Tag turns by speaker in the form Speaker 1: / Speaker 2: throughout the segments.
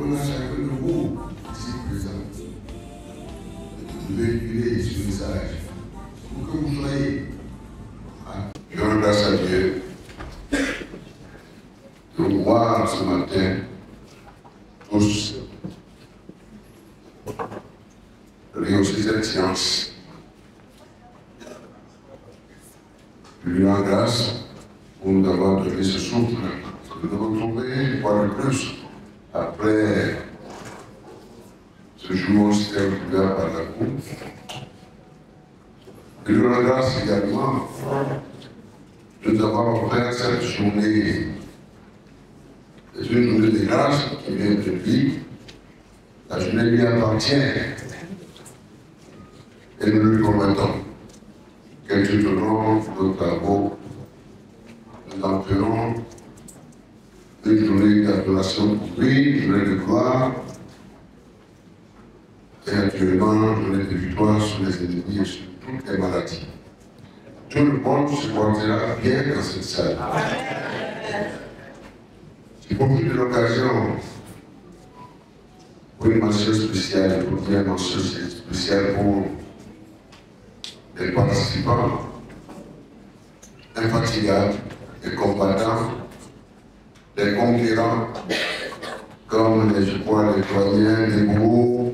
Speaker 1: demande à chacun de vous, ici présent, de véhiculer ce message pour que vous soyez. Je rends grâce à Dieu de vous voir ce matin, tous, réussir cette séance. Je lui rends grâce pour nous avoir donné ce souffle, de nous retrouver une fois de plus après ce jour si ouvert par la Cour. Je lui rends grâce également de nous avoir offert cette journée. C'est une journée de grâce qui vient de lui. La journée lui appartient. Et nous lui promettons que tout au long de nos travaux, nous en ferons une journée d'adoration pour lui, une journée de gloire, et naturellement une journée de victoire sur les ennemis et sur toutes les maladies. Tout le monde se portera bien dans cette salle. J'ai profité de l'occasion pour une mention spéciale, pour dire une mention spéciale pour les participants infatigables, les combattants, les conquérants, comme les doyens, les bourreaux,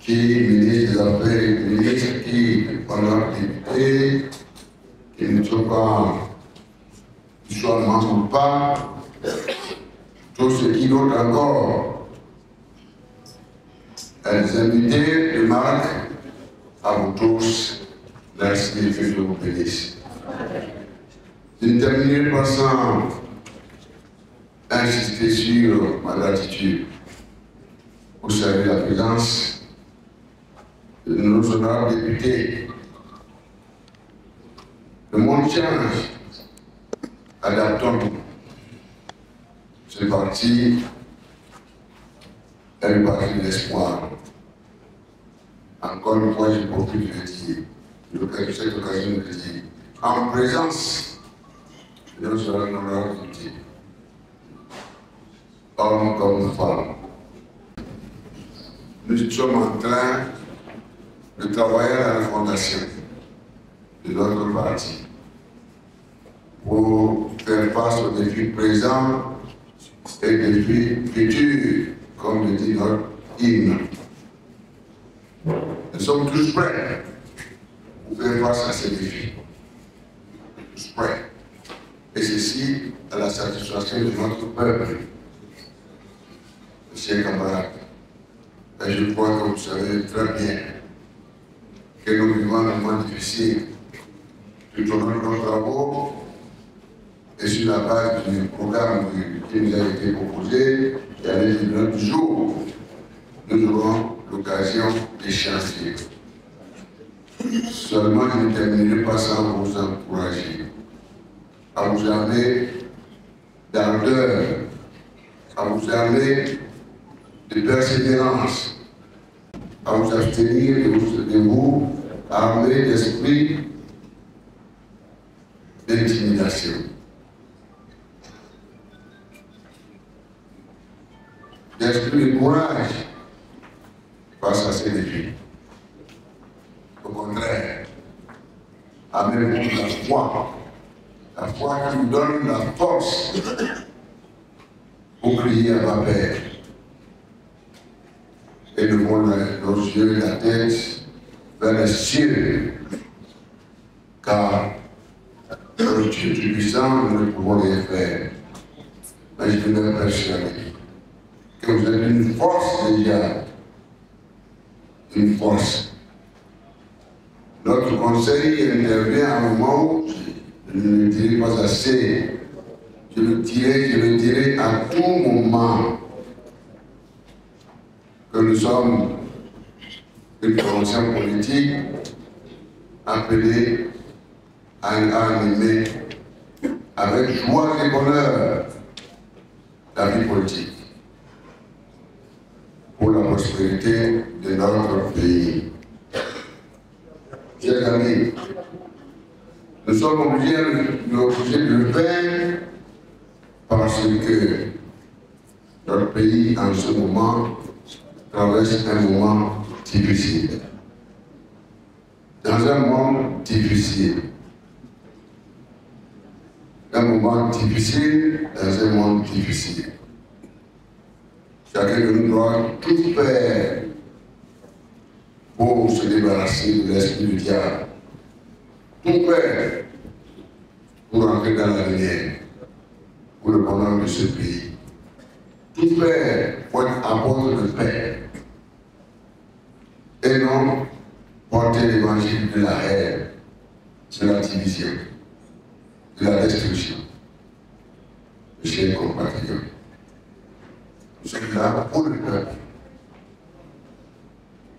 Speaker 1: qui ministres des affaires, ministres qui, pendant l'activité, qui ne sont pas, qui sont ne mangent pas, tous ceux qui d'autres encore, les invités de marque, à vous tous, merci et que Dieu vous bénisse. Je ne terminerai pas sans insister sur ma gratitude. Vous savez la présence de nos honorables députés. Le monde change. Adaptons-nous. Ce parti est le parti de l'espoir. Encore une fois, j'ai profité de le dire, de cette occasion de le dire, en présence de nos honorables députés, hommes comme femmes. Nous sommes en train de travailler à la fondation de notre parti pour faire face aux défis présents et défis futurs, comme le dit notre hymne. Nous sommes tous prêts pour faire face à ces défis. Tous prêts. Et ceci à la satisfaction de notre peuple. Chers camarades, et je crois que vous savez très bien que nous vivons un moment difficile. Tout au long de nos travaux, et sur la base du programme qui nous a été proposé, et à l'intérieur du jour, nous aurons l'occasion d'échanger. Seulement, je ne terminerai pas sans vous encourager, à vous armer d'ardeur, à vous armer de persévérance, à vous abstenir de vous armer d'esprit d'intimidation. D'esprit de courage face à ces défis. Au contraire, amenez-vous la foi qui nous donne la force pour crier à ma Père. Et levons nos yeux et la tête vers les cieux, car le Dieu Tout-Puissant, nous ne pouvons rien faire. Mais je veux me persuader que vous êtes une force déjà, une force. Notre conseil intervient à un moment où je ne le dirai pas assez, je le dirai à tout moment. Que nous sommes une formation politique appelée à animer avec joie et bonheur la vie politique pour la prospérité de notre pays. Chers amis, nous sommes obligés de le faire parce que notre pays en ce moment traverse un moment difficile. Dans un monde difficile. Un moment difficile dans un monde difficile. Chacun de nous doit tout faire pour se débarrasser de l'esprit du diable. Tout faire pour entrer dans la lumière, pour le bonheur de ce pays. Tout faire pour être apôtre de paix. Et non porter l'évangile de la haine, de la division, de la destruction. Mes chers compatriotes, nous sommes là pour le peuple.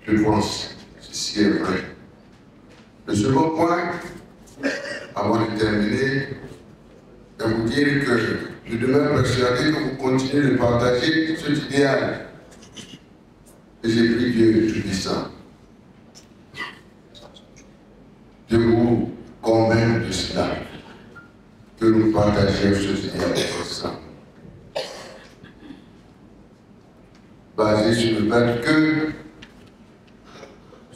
Speaker 1: Je pense, ceci est vrai. Le second point, avant de terminer, de vous dire que je demeure persuadé que vous continuez de partager cet idéal. Et j'ai pris Dieu Tout-Puissant de vous convaincre de cela, que nous partageons cet idéal ensemble. Basé sur le fait que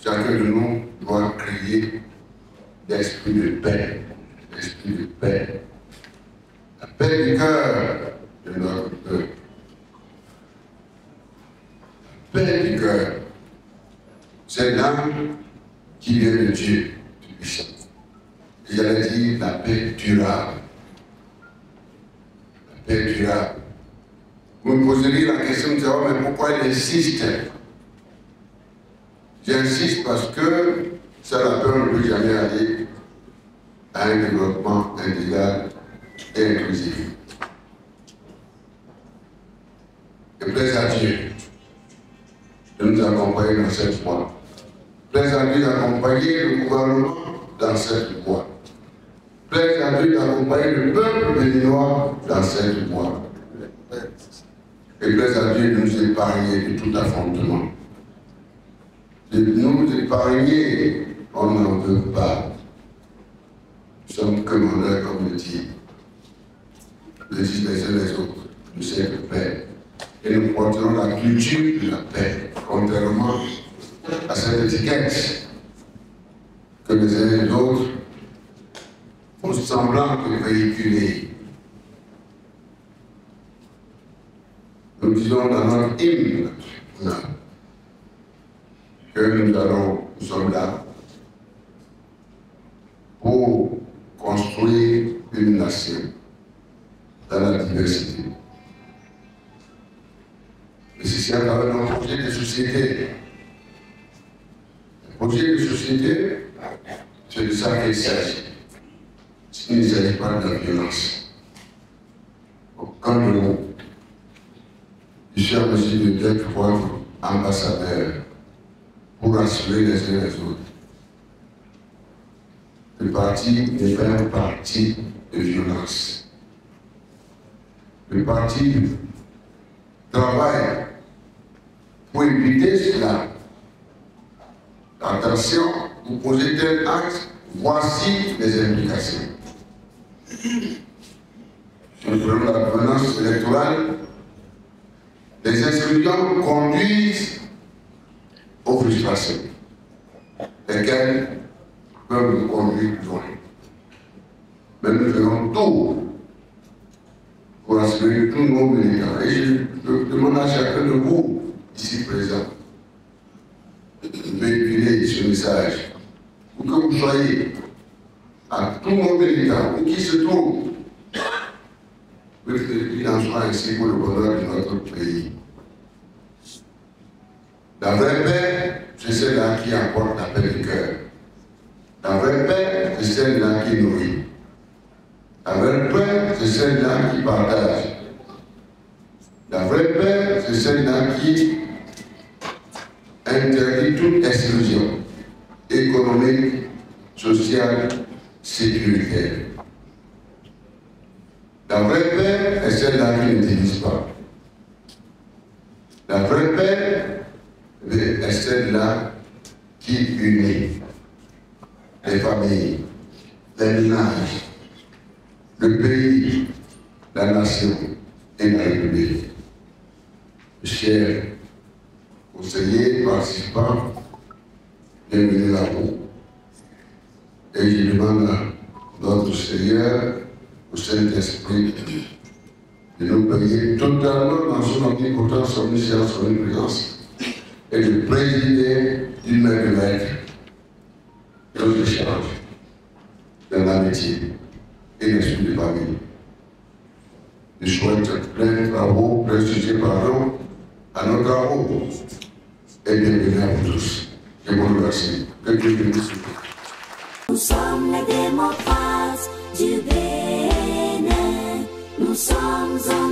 Speaker 1: chacun de nous doit créer l'esprit de paix, l'esprit de paix. La paix du cœur de notre peuple. La paix du cœur, c'est l'âme qui vient de Dieu Tout-Puissant. Et j'allais dire la paix durable. La paix durable. Vous me poseriez la question de savoir, mais pourquoi il insiste? J'insiste parce que ça la peur ne peut jamais aller à un développement intégral et inclusif. Et plaise à Dieu de nous accompagner dans cette voie. Plaise à Dieu d'accompagner le gouvernement dans cette voie. Plaise à Dieu d'accompagner le peuple béninois dans cette voie. Et plaise à Dieu de nous épargner de tout affrontement. De nous épargner, on n'en veut pas. Nous sommes commandeurs, comme le dit. Le disent les uns les autres, nous sommes de paix. Et nous porterons la culture de la paix, contrairement à cette étiquette que les uns et les autres font semblant de véhiculer. Nous disons dans notre hymne que nous sommes là pour construire une nation dans la diversité. Et c'est à travers nos projets de société. Les projets de société, c'est de ça qu'il s'agit. Il ne s'agit pas de la violence. Aucun de nous, je suis en mesure d'être votre ambassadeur pour rassurer les uns les autres. Le parti n'est pas un parti de violence. Le parti travaille pour éviter cela. Attention, vous posez tel acte, voici les implications. Sur le problème de la gouvernance électorale, les instructions conduisent aux frustrations, lesquelles peuvent nous conduire loin. Mais nous faisons tout pour assurer tous nos militants. Et je demande à chacun de vous, ici présents, de véhiculer ce message pour que vous soyez à tous nos militants, où qui se trouvent, pour qu'il en soit ainsi pour le bonheur de notre pays. La vraie paix, c'est celle-là qui apporte la paix du cœur. La vraie paix, c'est celle-là qui nourrit. La vraie paix, c'est celle-là qui partage. La vraie paix, c'est celle-là qui interdit toute exclusion économique, sociale, sécuritaire. La vraie paix est celle-là qui ne divise pas. La vraie paix est celle-là qui unit les familles, les ménages, le pays, la nation et la République. chers conseillers, participants, bienvenue là-haut. Et je demande à notre Seigneur, au Saint-Esprit, de nous payer totalement dans son omnipotence, son omniscience, son omniprésence, et de présider d'une main de maître nos échanges dans l'amitié et l'esprit de famille. Je souhaite plein travaux, plein sujet pardon à nos travaux et bienvenue à vous tous. Je vous remercie. Que Dieu bénisse.
Speaker 2: Nous sommes les démocrates du Bénin, nous sommes en